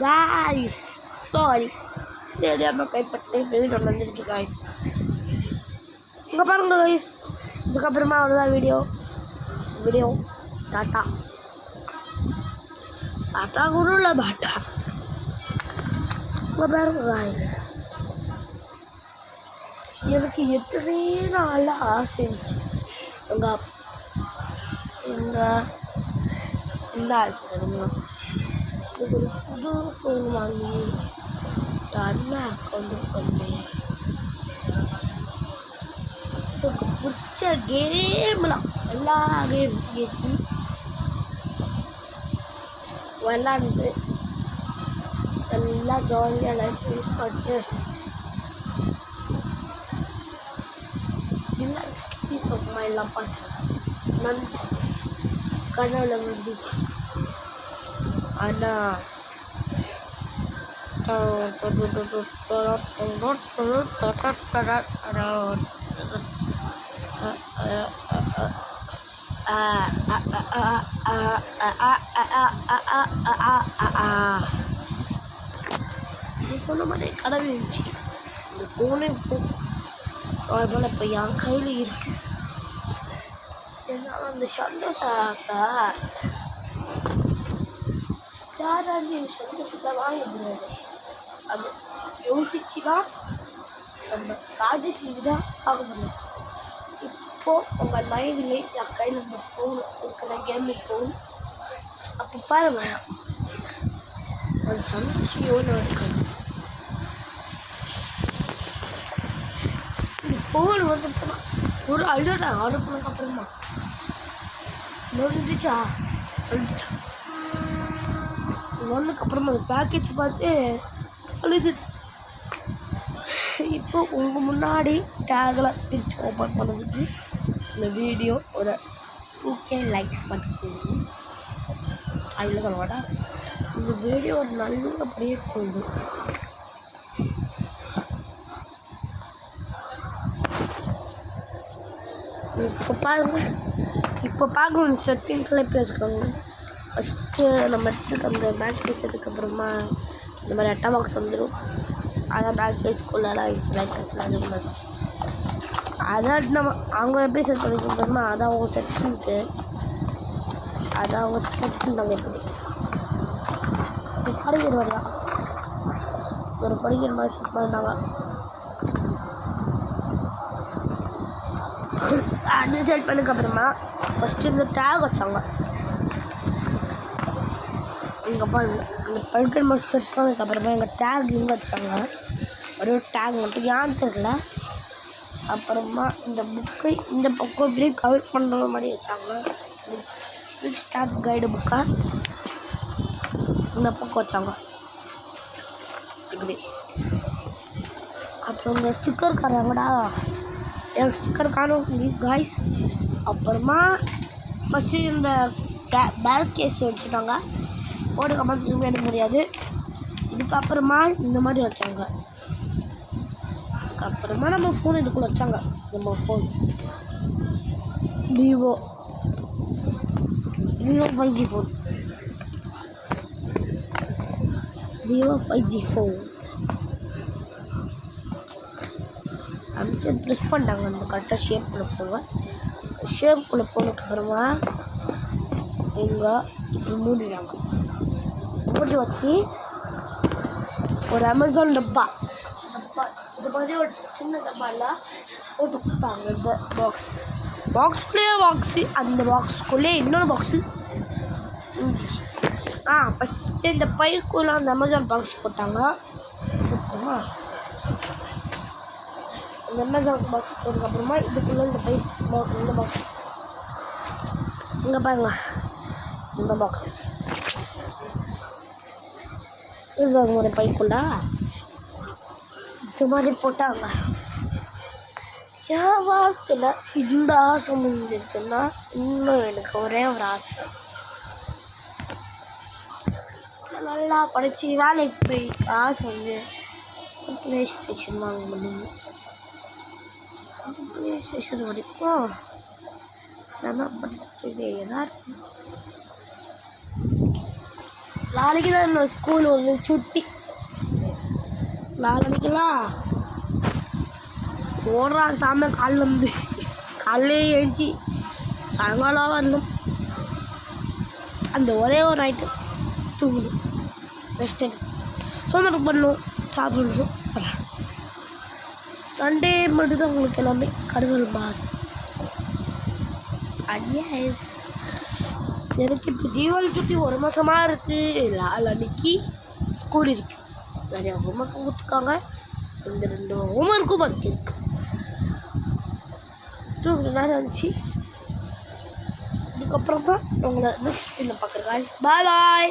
Guys sorry தெரியாமல் கைப்பற்றி video வந்துருச்சு காய்ஸ். இங்கே பாருங்க காய்ஸ், இதுக்கப்புறமா அவ்வளோதான் வீடியோ டாட்டா டாட்டா கூட இல்லை பாட்டா. இங்கே பாருங்க காய்ஸ், எனக்கு எத்தனை நாள் ஆசை இருந்துச்சு என்ன ஆசை தெரியுமா, ஒரு புது ஃபோன் வாங்கி தன்னை அக்கௌண்ட் பண்ணி எனக்கு பிடிச்ச கேம்லாம் எல்லா கேம் ஏற்றி விளாண்டு நல்லா ஜாலியாக லைஃப் யூஸ் பண்ணிட்டு ரிலாக்ஸ் பீஸ் ஆஃப் மைண்ட்லாம் பார்த்தேன். நினச்சேன் கனவுல வந்துச்சு. ஆனால் நீ சொன்ன மாதிரி கனவு இருந்துச்சு. இந்த ஃபோனே அதனால் இப்போ என் கையில் இருக்கு. என்னால் அந்த சந்தோஷத்தை யாராலையும் சந்தோஷத்தை வாங்க முடியாது. அது யோசிச்சு தான் நம்ம சாதிச்சு தான் ஆக முடியும். இப்போது உங்கள் மைண்டிலே என் கையில் இந்த ஃபோன் இருக்கிற கேமிங் ஃபோன் அப்போ பாருங்க ஒரு சந்தோஷம் எவ்வளோ இருக்குது. இந்த ஃபோன் வந்து ஒரு அழுதா ஆர்டர் பண்ணதுக்கப்புறமா வந்துச்சா வந்ததுக்கு அப்புறமா அந்த பேக்கேஜ் பார்த்து அழுது. இப்போ உங்கள் முன்னாடி டேகில் பிரித்து ஓப்பன் பண்ணதுக்கு இந்த வீடியோ ஒரு 2K லைக்ஸ் பண்ணிட்டு அதில் சொல்ல மாட்டா. இந்த வீடியோ ஒரு நல்லபடியே போகுது. இப்போ பார்க்கணும் செட்டிங்ஸ்லாம் எப்படி வச்சுக்கோங்க. ஃபஸ்ட்டு நம்ம எடுத்துட்டு அந்த பேக் கேஸ் எடுத்துக்கப்புறமா இந்த மாதிரி அட்டா பாக்ஸ் வந்துடும். அதான் பேக் கேஸ்க்குள்ளெல்லாம் ஆயிடுச்சு. பேக் கேஸ்லாம் இது வந்துச்சு. அதான் நம்ம அவங்க எப்படி செட் பண்ணிக்கிறோமா அதான் அவங்க செட் பண்ணிட்டு அதான் அவங்க செட் பண்ணிட்டாங்க. எப்படி ஒரு படிக்கிற மாதிரி தான் ஒரு படிக்கிற மாதிரி செட் பண்ணிட்டாங்க. அது செட் பண்ணதுக்கப்புறமா ஃபஸ்ட்டு இந்த டேக் வச்சாங்க. எங்கள் பாருங்க அந்த படிக்கிற மாதிரி செட் பண்ணதுக்கப்புறமா எங்கள் டேக் இங்கே வச்சாங்க. ஒரு டேக் மட்டும் ஏன்னு தெரியல. அப்புறமா இந்த புக்கை இந்த பக்கம் இப்படி கவர் பண்ணுற மாதிரி வச்சாங்க. சிக்ஸ் ஸ்டார் கைடு புக்கை இந்த பக்கம் வச்சாங்க இப்படி. அப்புறம் இந்த ஸ்டிக்கர் காரங்கடா என் ஸ்டிக்கர் காணும் காய்ஸ். அப்புறமா ஃபஸ்ட்டு இந்த பேக் கேஸ் வச்சுட்டாங்க. போடுக்கப்புறமா திரும்பி எடுக்க முடியாது. இதுக்கப்புறமா இந்த மாதிரி வச்சாங்க. அதுக்கப்புறமா நம்ம ஃபோன் இதுக்குள்ளே வச்சாங்க. நம்ம phone Vivo 5G phone Vivo 5G phone அமிச்சு ப்ரெஸ் பண்ணிட்டாங்க. அந்த கரெக்டாக ஷேப்புக்குள்ளே போங்க. ஷேப்புக்குள்ளே போனதுக்கப்புறமா இங்கே இப்படி மூடிடுறாங்க. மூடி வச்சு ஒரு அமேசான் டப்பா இது மாதிரி ஒரு சின்ன டப்பாவில் போட்டு கொடுத்தாங்க. இந்த பாக்ஸ்குள்ளேயே பாக்ஸு அந்த பாக்ஸுக்குள்ளே இன்னொரு பாக்ஸு ஃபஸ்ட்டு இந்த பைக்குள்ளே அந்த அமேசான் பாக்ஸ் போட்டாங்க. அந்த அமேசான் பாக்ஸ் போட்டதுக்கப்புறமா இதுக்குள்ளே இந்த இந்த பாக்ஸ் இங்கே பாருங்க இந்த பாக்ஸ் இது ஒரு பைக்குள்ள இது மாதிரி போட்டாங்க. என் வாழ்க்கையில் இந்த ஆசை முடிஞ்சிச்சுன்னா இன்னும் எனக்கு ஒரே ஒரு ஆசை, நல்லா படித்து வேலைக்கு போய் காசு வந்து ப்ளே ஸ்டேஷன் வாங்க முடியும். அந்த ப்ளே ஸ்டேஷன் வரைக்கும் நல்லா படிச்சதே தான் இருக்கும். நாளைக்கு தான் இன்னும் ஸ்கூல் ஒரு சுட்டி. நாளைக்கெல்லாம் ஓடுறா சாமி காலில் வந்து காலையிலே எழுச்சி சாயங்காலம் வரணும். அந்த ஒரே ஒரு நைட்டு தூங்கணும், ரெஸ்ட் எடுக்கணும், ஹோம்ஒர்க் பண்ணணும், சாப்பிடணும். சண்டே மட்டும் தான் உங்களுக்கு எல்லாமே கடவுள் மாறும். எஸ், எனக்கு இப்போ தீபாவளி சுட்டி ஒரு மாதமாக இருக்குது. அன்னைக்கு ஸ்கூல் இருக்குது, நிறையா ஹோம்ஒர்க்கும் கொடுத்துருக்காங்க. இந்த 2 ஹோம்ஒர்க்கும் பாக்கி இருக்கு. கொஞ்சம் நேரம் இருந்துச்சு. இதுக்கப்புறமா உங்களை நெக்ஸ்ட் வீடியோவில் பார்க்குறேன். பாய் பாய்.